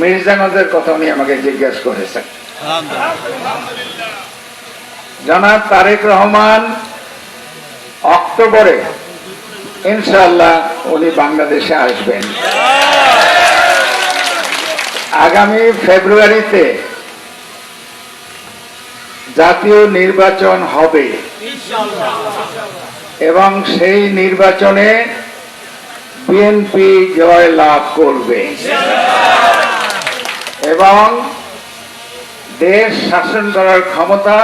মির্জাগঞ্জের কথা উনি আমাকে জিজ্ঞেস করেছেন। জনাব তারেক রহমান অক্টোবরে ইনশাআল্লাহ উনি বাংলাদেশে আসবেন। আগামী ফেব্রুয়ারিতে জাতীয় নির্বাচন হবে এবং সেই নির্বাচনে বিএনপি জয় লাভ করবে এবং দেশ শাসন করার ক্ষমতা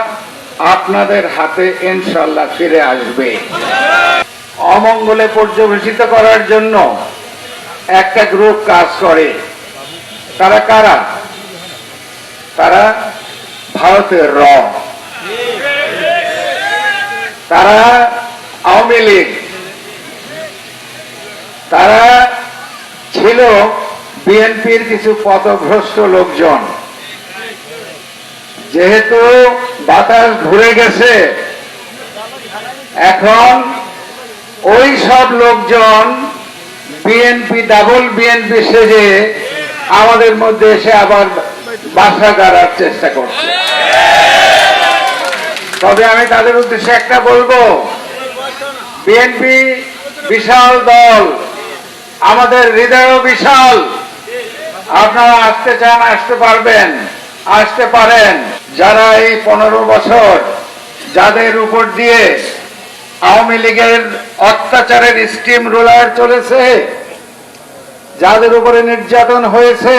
আপনাদের হাতে ইনশাআল্লাহ ফিরে আসবে। অমঙ্গলে পর্যবেসিত করার জন্য একটা গ্রুপ কাজ করে। তারা কারা? তারা ভারতের র, তারা আওয়ামী লীগ, তারা ছিল বিএনপির কিছু পথভ্রষ্ট লোকজন। যেহেতু বাতাস ঘুরে গেছে, এখন ওই সব লোকজন বিএনপি ডাবল বিএনপি সেজে আমাদের মধ্যে এসে আবার বাসা গাড়ার চেষ্টা করছে। তবে আমি তাদের উদ্দেশ্যে একটা বলবো, বিএনপি বিশাল দল, আমাদের হৃদয়ও বিশাল। আপনারা আসতে চান, আসতে পারবেন, আসতে পারেন। যারা এই 15 বছর যাদের উপর দিয়ে আওয়ামী লীগের অত্যাচারের স্টিম রোলার চলেছে, যাদের উপরে নির্যাতন হয়েছে,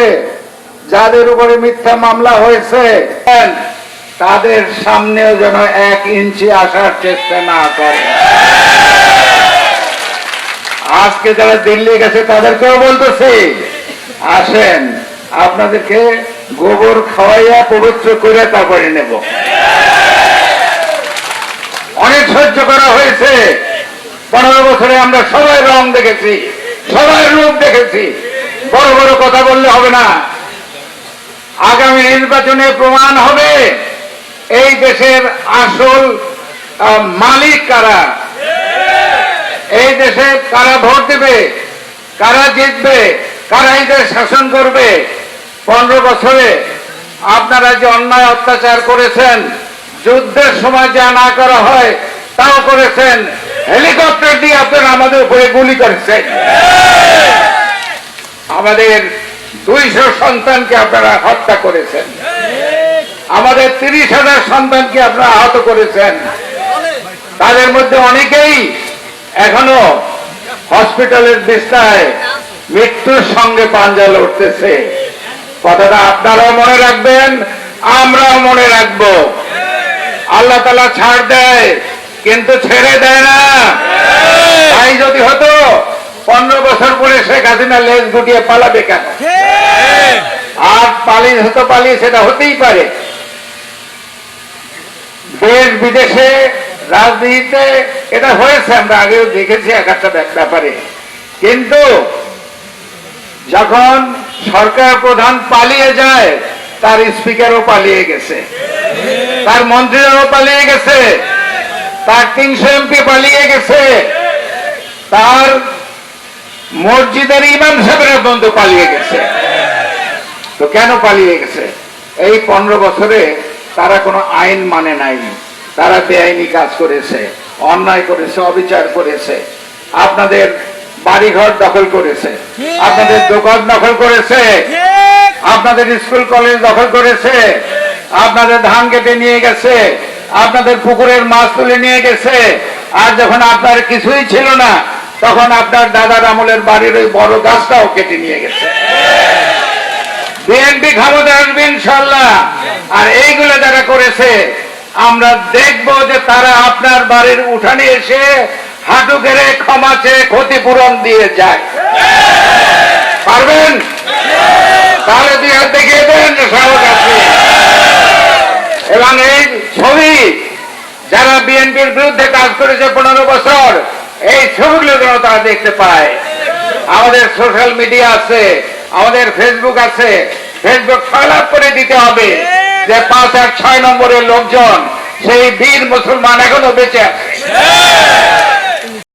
যাদের উপরে মিথ্যা মামলা হয়েছে, তাদের সামনেও যেন 1 ইঞ্চি আসার চেষ্টা না করে। আজকে যারা দিল্লি গেছে তাদেরকেও বলতেছি, আসেন, আপনাদেরকে গোবর খাওয়াইয়া পবিত্র করে তারপরে নেব। অনেক সহ্য করা হয়েছে। 15 বছরে আমরা সবাই রং দেখেছি, সবাই রূপ দেখেছি। বড় বড় কথা বললে হবে না। আগামী নির্বাচনে প্রমাণ হবে এই দেশের আসল মালিক কারা, এই দেশে কারা ভোট দেবে, কারা জিতবে, কারা এই দেশ শাসন করবে। 15 বছরে আপনারা যে অন্যায় অত্যাচার করেছেন, যুদ্ধের সময় যা না করা হয় তাও করেছেন, হেলিকপ্টার দিয়ে আপনারা আমাদের উপরে গুলি করেছেন, আমাদের 200 সন্তানকে আপনারা হত্যা করেছেন, আমাদের 30,000 সন্তানকে আপনারা আহত করেছেন। তাদের মধ্যে অনেকেই এখনো হসপিটালের বিছানায় মৃত্যুর সঙ্গে পাঞ্জা লড়তেছে। কথাটা আপনারাও মনে রাখবেন, আমরাও মনে রাখবো। আল্লাহ তাআলা ছাড় দেয় কিন্তু ছেড়ে দেয় না। তাই যদি হতো 15 বছর পরে শেখ হাসিনা লেজ গুটিয়ে পালাবে কেন? আর পালিয়ে সেটা হতেই পারে। দেশ বিদেশে রাজনীতিতে এটা হয়েছে, আমরা আগেও দেখেছি এক একটা ব্যাপারে। কিন্তু যখন সরকার প্রধান পালিয়ে যায়, তার স্পিকারও পালিয়ে গেছে, তার মন্ত্রীরাও পালিয়ে গেছে, তার 300 এমপি পালিয়ে গেছে, তার মসজিদের ইমাম সাহেবের বন্ধু পালিয়ে গেছে। তো কেন পালিয়ে গেছে? এই 15 বছরে তারা কোনো আইন মানে নাই, তারা বেআইনি কাজ করেছে, অন্যায় করেছে, অবিচার করেছে, আপনাদের বাড়িঘর দখল করেছে, আপনাদের দোকান দখল করেছে, আপনাদের স্কুল কলেজ দখল করেছে, আপনাদের ধান কেটে নিয়ে গেছে, আপনাদের পুকুরের মাছ তুলে নিয়ে গেছে। আর যখন আপনার কিছুই ছিল না, তখন আপনার দাদার আমলের বাড়ির ওই বড় গাছটাও কেটে নিয়ে গেছে। বিএনপি ক্ষমতা আসবে ইনশাআল্লাহ। আর এইগুলো যারা করেছে, আমরা দেখব যে তারা আপনার বাড়ির উঠানে এসে হাঁটু গেড়ে ক্ষমা চেয়ে ক্ষতিপূরণ দিয়ে যায়। পারবেন? তাহলে 2 হাত দেখিয়ে দেন যে সাহস আছে। এবং এই ছবি যারা বিএনপির বিরুদ্ধে কাজ করেছে 15 বছর, এই ছবিগুলো যেন তারা দেখতে পায়। আমাদের সোশ্যাল মিডিয়া আছে, আমাদের ফেসবুক আছে, ফেসবুক ফলো করে দিতে হবে যে 5 আর 6 নম্বরের লোকজন, সেই বীর মুসলমান এখনো বেঁচে আছে।